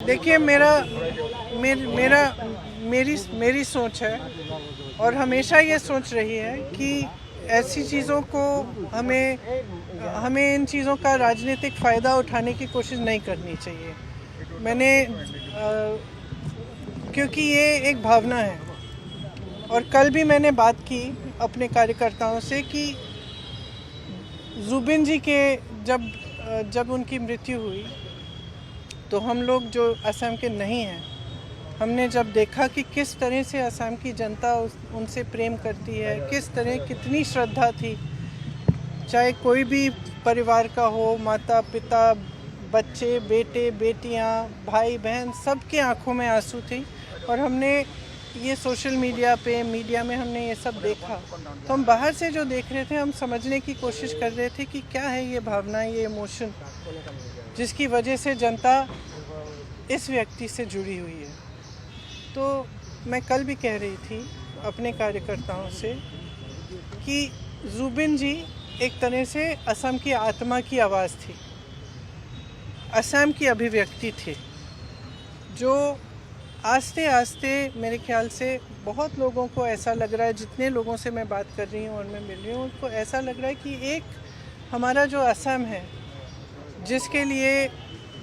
देखिए मेरी सोच है और हमेशा ये सोच रही है कि ऐसी चीज़ों को हमें इन चीज़ों का राजनीतिक फ़ायदा उठाने की कोशिश नहीं करनी चाहिए। क्योंकि ये एक भावना है और कल भी मैंने बात की अपने कार्यकर्ताओं से कि जुबिन जी के जब उनकी मृत्यु हुई तो हम लोग जो असम के नहीं हैं, हमने जब देखा कि किस तरह से असम की जनता उनसे प्रेम करती है, किस तरह कितनी श्रद्धा थी, चाहे कोई भी परिवार का हो, माता पिता बच्चे बेटे बेटियां भाई बहन, सबके आंखों में आंसू थे। और हमने ये सोशल मीडिया में हमने ये सब देखा, तो हम बाहर से जो देख रहे थे हम समझने की कोशिश कर रहे थे कि क्या है ये भावना, ये इमोशन जिसकी वजह से जनता इस व्यक्ति से जुड़ी हुई है। तो मैं कल भी कह रही थी अपने कार्यकर्ताओं से कि जुबिन जी एक तरह से असम की आत्मा की आवाज़ थी, असम की अभिव्यक्ति थी, जो आस्ते आस्ते मेरे ख्याल से बहुत लोगों को ऐसा लग रहा है, जितने लोगों से मैं बात कर रही हूँ और मैं मिल रही हूँ, उनको ऐसा लग रहा है कि एक हमारा जो असम है, जिसके लिए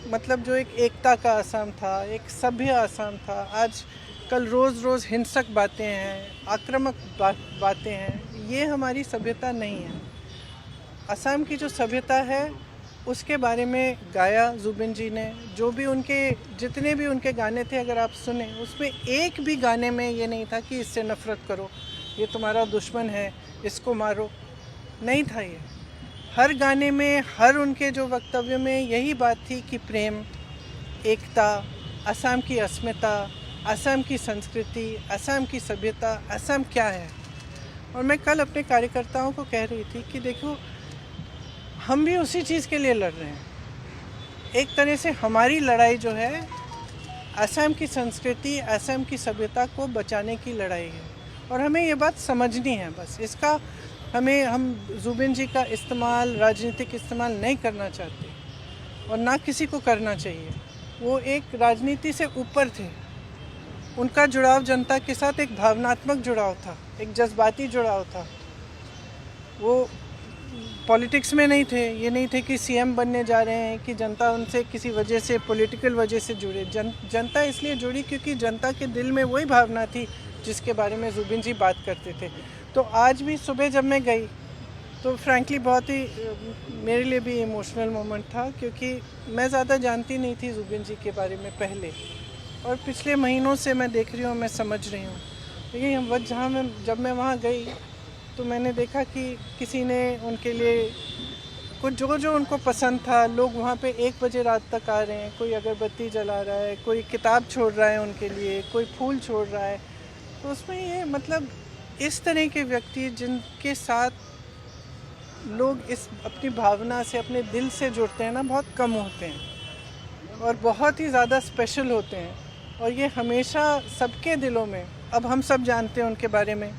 मतलब जो एक एकता का असम था, एक सभ्य असम था, आज कल रोज़ हिंसक बातें हैं, आक्रामक बातें हैं, ये हमारी सभ्यता नहीं है। असम की जो सभ्यता है उसके बारे में गाया जुबिन जी ने। जो भी जितने भी उनके गाने थे अगर आप सुने, उसमें एक भी गाने में ये नहीं था कि इससे नफ़रत करो, ये तुम्हारा दुश्मन है, इसको मारो, नहीं था ये। हर गाने में, हर उनके जो वक्तव्य में यही बात थी कि प्रेम, एकता, असम की अस्मिता, असम की संस्कृति, असम की सभ्यता, असम क्या है। और मैं कल अपने कार्यकर्ताओं को कह रही थी कि देखो, हम भी उसी चीज़ के लिए लड़ रहे हैं। एक तरह से हमारी लड़ाई जो है असम की संस्कृति, असम की सभ्यता को बचाने की लड़ाई है और हमें ये बात समझनी है। बस इसका हम जुबिन जी का इस्तेमाल, राजनीतिक इस्तेमाल नहीं करना चाहते और ना किसी को करना चाहिए। वो एक राजनीति से ऊपर थे, उनका जुड़ाव जनता के साथ एक भावनात्मक जुड़ाव था, एक जज्बाती जुड़ाव था। वो पॉलिटिक्स में नहीं थे, ये नहीं थे कि सीएम बनने जा रहे हैं कि जनता उनसे किसी वजह से, पॉलिटिकल वजह से जुड़े। जनता इसलिए जुड़ी क्योंकि जनता के दिल में वही भावना थी जिसके बारे में जुबिन जी बात करते थे। तो आज भी सुबह जब मैं गई तो फ्रैंकली बहुत ही मेरे लिए भी इमोशनल मोमेंट था, क्योंकि मैं ज़्यादा जानती नहीं थी जुबिन जी के बारे में पहले, और पिछले महीनों से मैं देख रही हूँ, मैं समझ रही हूँ। लेकिन जब मैं वहाँ गई तो मैंने देखा कि किसी ने उनके लिए कुछ जो उनको पसंद था, लोग वहाँ पे 1 बजे रात तक आ रहे हैं, कोई अगरबत्ती जला रहा है, कोई किताब छोड़ रहा है उनके लिए, कोई फूल छोड़ रहा है। तो उसमें ये मतलब इस तरह के व्यक्ति जिनके साथ लोग अपनी भावना से, अपने दिल से जुड़ते हैं ना, बहुत कम होते हैं और बहुत ही ज़्यादा स्पेशल होते हैं। और ये हमेशा सबके दिलों में, अब हम सब जानते हैं उनके बारे में,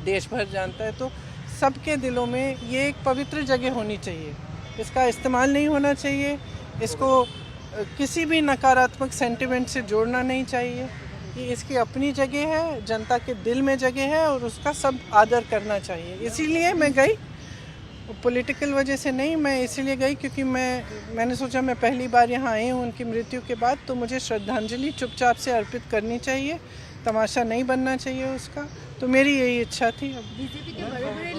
देश भर जानता है, तो सबके दिलों में ये एक पवित्र जगह होनी चाहिए। इसका इस्तेमाल नहीं होना चाहिए, इसको किसी भी नकारात्मक सेंटिमेंट से जोड़ना नहीं चाहिए। ये इसकी अपनी जगह है, जनता के दिल में जगह है और उसका सब आदर करना चाहिए। इसीलिए मैं गई, पॉलिटिकल वजह से नहीं, मैं इसीलिए गई क्योंकि मैंने सोचा मैं पहली बार यहाँ आई हूँ उनकी मृत्यु के बाद, तो मुझे श्रद्धांजलि चुपचाप से अर्पित करनी चाहिए, तमाशा नहीं बनना चाहिए उसका। तो मेरी यही इच्छा थी। बीजेपी के बड़े बड़े